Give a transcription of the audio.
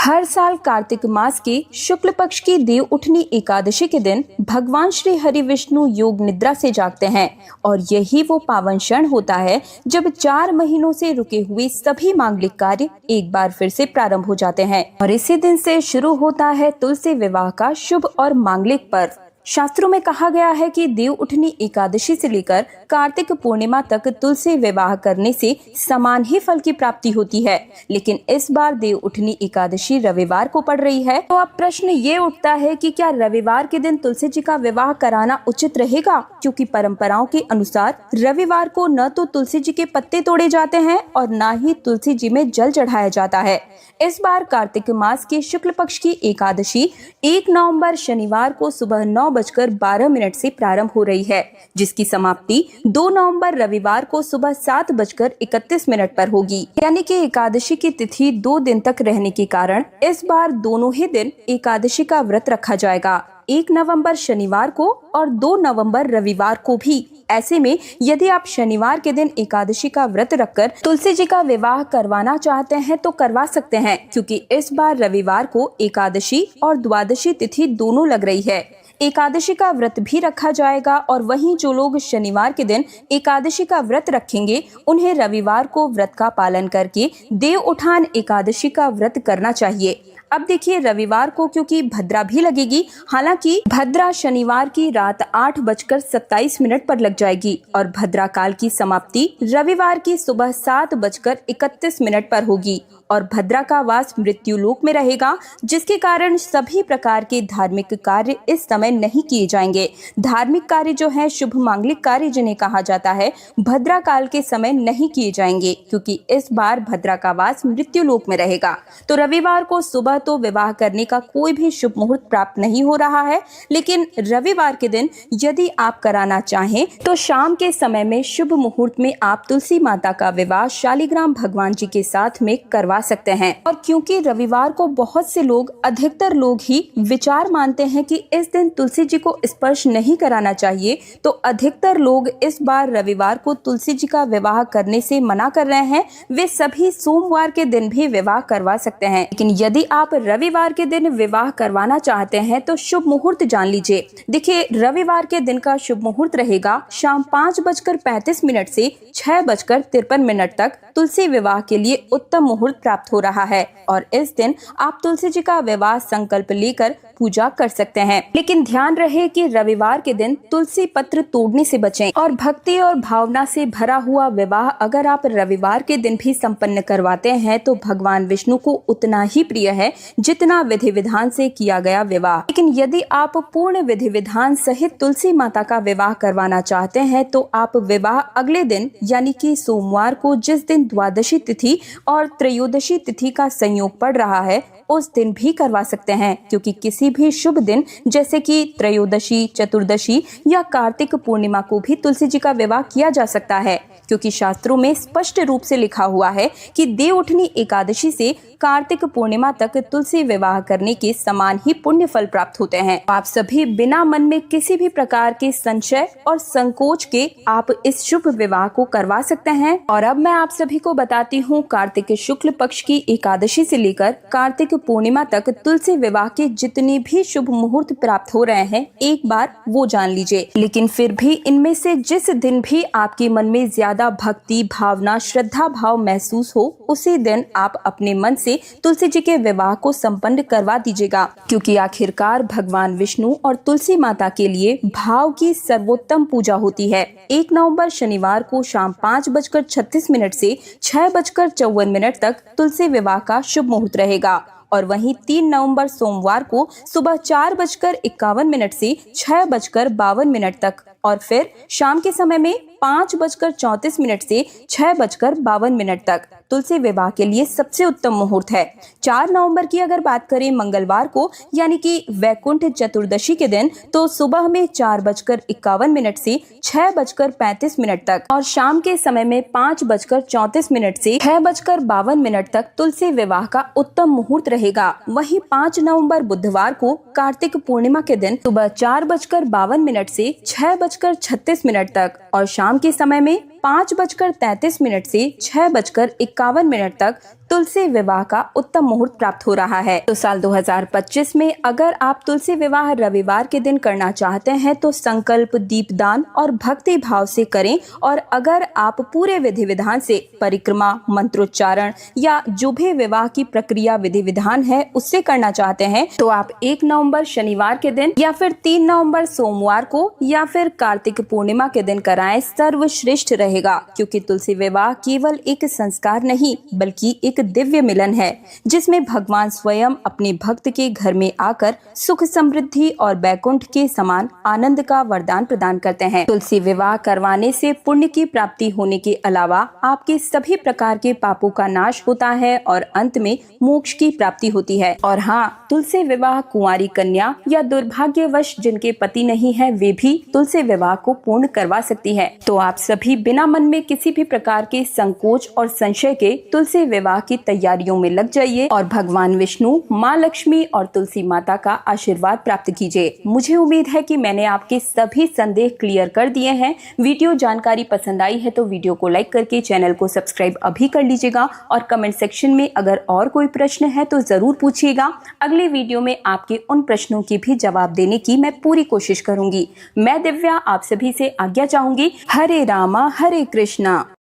हर साल कार्तिक मास के शुक्ल पक्ष की देव उठनी एकादशी के दिन भगवान श्री हरि विष्णु योग निद्रा से जागते हैं और यही वो पावन क्षण होता है जब 4 महीनों से रुके हुए सभी मांगलिक कार्य एक बार फिर से प्रारंभ हो जाते हैं और इसी दिन से शुरू होता है तुलसी विवाह का शुभ और मांगलिक पर्व। शास्त्रों में कहा गया है कि देव उठनी एकादशी से लेकर कार्तिक पूर्णिमा तक तुलसी विवाह करने से समान ही फल की प्राप्ति होती है, लेकिन इस बार देव उठनी एकादशी रविवार को पड़ रही है। तो अब प्रश्न ये उठता है कि क्या रविवार के दिन तुलसी जी का विवाह कराना उचित रहेगा, क्योंकि परंपराओं के अनुसार रविवार को न तो तुलसी जी के पत्ते तोड़े जाते हैं और न ही तुलसी जी में जल चढ़ाया जाता है। इस बार कार्तिक मास के शुक्ल पक्ष की एकादशी 1 नवंबर शनिवार को सुबह 9:12 से प्रारंभ हो रही है, जिसकी समाप्ति 2 नवंबर रविवार को सुबह 7:31 पर होगी। यानी कि एकादशी की तिथि 2 दिन तक रहने के कारण इस बार दोनों ही दिन एकादशी का व्रत रखा जाएगा, 1 नवंबर शनिवार को और 2 नवंबर रविवार को भी। ऐसे में यदि आप शनिवार के दिन एकादशी का व्रत रखकर तुलसी जी का विवाह करवाना चाहते हैं तो करवा सकते हैं, क्योंकि इस बार रविवार को एकादशी और द्वादशी तिथि दोनों लग रही है। एकादशी का व्रत भी रखा जाएगा और वहीं जो लोग शनिवार के दिन एकादशी का व्रत रखेंगे उन्हें रविवार को व्रत का पालन करके देव उठान एकादशी का व्रत करना चाहिए। अब देखिए, रविवार को क्योंकि भद्रा भी लगेगी, हालांकि भद्रा शनिवार की रात 8:27 पर लग जाएगी और भद्रा काल की समाप्ति रविवार की सुबह 7:31 पर होगी और भद्रा का वास मृत्यु लोक में रहेगा, जिसके कारण सभी प्रकार के धार्मिक कार्य इस समय नहीं किए जाएंगे। धार्मिक कार्य जो है, शुभ मांगलिक कार्य जिन्हें कहा जाता है, भद्रा काल के समय नहीं किए जाएंगे, क्योंकि इस बार भद्रा का वास मृत्यु लोक में रहेगा। तो रविवार को सुबह तो विवाह करने का कोई भी शुभ मुहूर्त प्राप्त नहीं हो रहा है, लेकिन रविवार के दिन यदि आप कराना चाहें तो शाम के समय में शुभ मुहूर्त में आप तुलसी माता का विवाह शालिग्राम भगवान जी के साथ में करवा सकते हैं। और क्योंकि रविवार को बहुत से लोग, अधिकतर लोग ही विचार मानते हैं कि इस दिन तुलसी जी को स्पर्श नहीं कराना चाहिए, तो अधिकतर लोग इस बार रविवार को तुलसी जी का विवाह करने से मना कर रहे हैं। वे सभी सोमवार के दिन भी विवाह करवा सकते हैं, लेकिन यदि आप रविवार के दिन विवाह करवाना चाहते हैं तो शुभ मुहूर्त जान लीजिए। देखिए, रविवार के दिन का शुभ मुहूर्त रहेगा शाम 5:35 से 6:53 तक। तुलसी विवाह के लिए उत्तम मुहूर्त प्राप्त हो रहा है और इस दिन आप तुलसी जी का विवाह संकल्प लेकर पूजा कर सकते हैं, लेकिन ध्यान रहे कि रविवार के दिन तुलसी पत्र तोड़ने से बचें और भक्ति और भावना से भरा हुआ विवाह अगर आप रविवार के दिन भी संपन्न करवाते हैं तो भगवान विष्णु को उतना ही प्रिय है जितना विधि विधान से किया गया विवाह। लेकिन यदि आप पूर्ण विधि विधान सहित तुलसी माता का विवाह करवाना चाहते हैं तो आप विवाह अगले दिन यानी कि सोमवार को, जिस दिन द्वादशी तिथि और त्रयोदशी तिथि का संयोग पड़ रहा है, उस दिन भी करवा सकते हैं, क्योंकि किसी भी शुभ दिन जैसे कि त्रयोदशी, चतुर्दशी या कार्तिक पूर्णिमा को भी तुलसी जी का विवाह किया जा सकता है, क्योंकि शास्त्रों में स्पष्ट रूप से लिखा हुआ है कि देव उठनी एकादशी से कार्तिक पूर्णिमा तक तुलसी विवाह करने के समान ही पुण्य फल प्राप्त होते हैं। आप सभी बिना मन में किसी भी प्रकार के संशय और संकोच के आप इस शुभ विवाह को करवा सकते हैं। और अब मैं आप सभी को बताती हूँ कार्तिक शुक्ल पक्ष की एकादशी से लेकर कार्तिक पूर्णिमा तक तुलसी विवाह के जितने भी शुभ मुहूर्त प्राप्त हो रहे हैं, एक बार वो जान लीजिए। लेकिन फिर भी इनमें से जिस दिन भी आपके मन में ज्यादा भक्ति भावना, श्रद्धा भाव महसूस हो, उसी दिन आप अपने मन से तुलसी जी के विवाह को संपन्न करवा दीजिएगा, क्योंकि आखिरकार भगवान विष्णु और तुलसी माता के लिए भाव की सर्वोत्तम पूजा होती है। 1 नवंबर शनिवार को शाम 5:36 से 6:54 तक तुलसी विवाह का शुभ मुहूर्त रहेगा और वहीं 3 नवंबर सोमवार को सुबह 4:51 से 6:52 तक और फिर शाम के समय में 5:34 से 6:52 तक तुलसी विवाह के लिए सबसे उत्तम मुहूर्त है। 4 नवंबर की अगर बात करें मंगलवार को, यानी कि वैकुंठ चतुर्दशी के दिन, तो सुबह में 4:51 से 6:35 तक और शाम के समय में 5:34 से 6:52 तक तुलसी विवाह का उत्तम मुहूर्त रहेगा। वहीं 5 नवंबर बुधवार को कार्तिक पूर्णिमा के दिन सुबह 4:52 से 6:36 तक और शाम के समय में 5:33 से 6:51 तक तुलसी विवाह का उत्तम मुहूर्त प्राप्त हो रहा है। तो साल 2025 में अगर आप तुलसी विवाह रविवार के दिन करना चाहते हैं तो संकल्प, दीपदान और भक्ति भाव से करें। और अगर आप पूरे विधि विधान से परिक्रमा, मंत्रोच्चारण या जो भी विवाह की प्रक्रिया विधि विधान है उससे करना चाहते हैं तो आप 1 नवंबर शनिवार के दिन या फिर 3 नवंबर सोमवार को या फिर कार्तिक पूर्णिमा के दिन कराएं, सर्वश्रेष्ठ रहेगा। क्योंकि तुलसी विवाह केवल एक संस्कार नहीं बल्कि एक दिव्य मिलन है जिसमें भगवान स्वयं अपने भक्त के घर में आकर सुख, समृद्धि और बैकुंठ के समान आनंद का वरदान प्रदान करते हैं। तुलसी विवाह करवाने से पुण्य की प्राप्ति होने के अलावा आपके सभी प्रकार के पापों का नाश होता है और अंत में मोक्ष की प्राप्ति होती है। और हाँ, तुलसी विवाह कुंवारी कन्या या दुर्भाग्यवश जिनके पति नहीं है वे भी तुलसी विवाह को पूर्ण करवा सकती है। तो आप सभी बिना मन में किसी भी प्रकार के संकोच और संशय के तुलसी विवाह की तैयारियों में लग जाइए और भगवान विष्णु, माँ लक्ष्मी और तुलसी माता का आशीर्वाद प्राप्त कीजिए। मुझे उम्मीद है कि मैंने आपके सभी संदेह क्लियर कर दिए हैं। वीडियो जानकारी पसंद आई है तो वीडियो को लाइक करके चैनल को सब्सक्राइब अभी कर लीजिएगा और कमेंट सेक्शन में अगर और कोई प्रश्न है तो जरूर पूछिएगा। अगले वीडियो में आपके उन प्रश्नों की भी जवाब देने की मैं पूरी कोशिश करूंगी। मैं दिव्या आप सभी से आज्ञा चाहूंगी। हरे रामा हरे कृष्णा।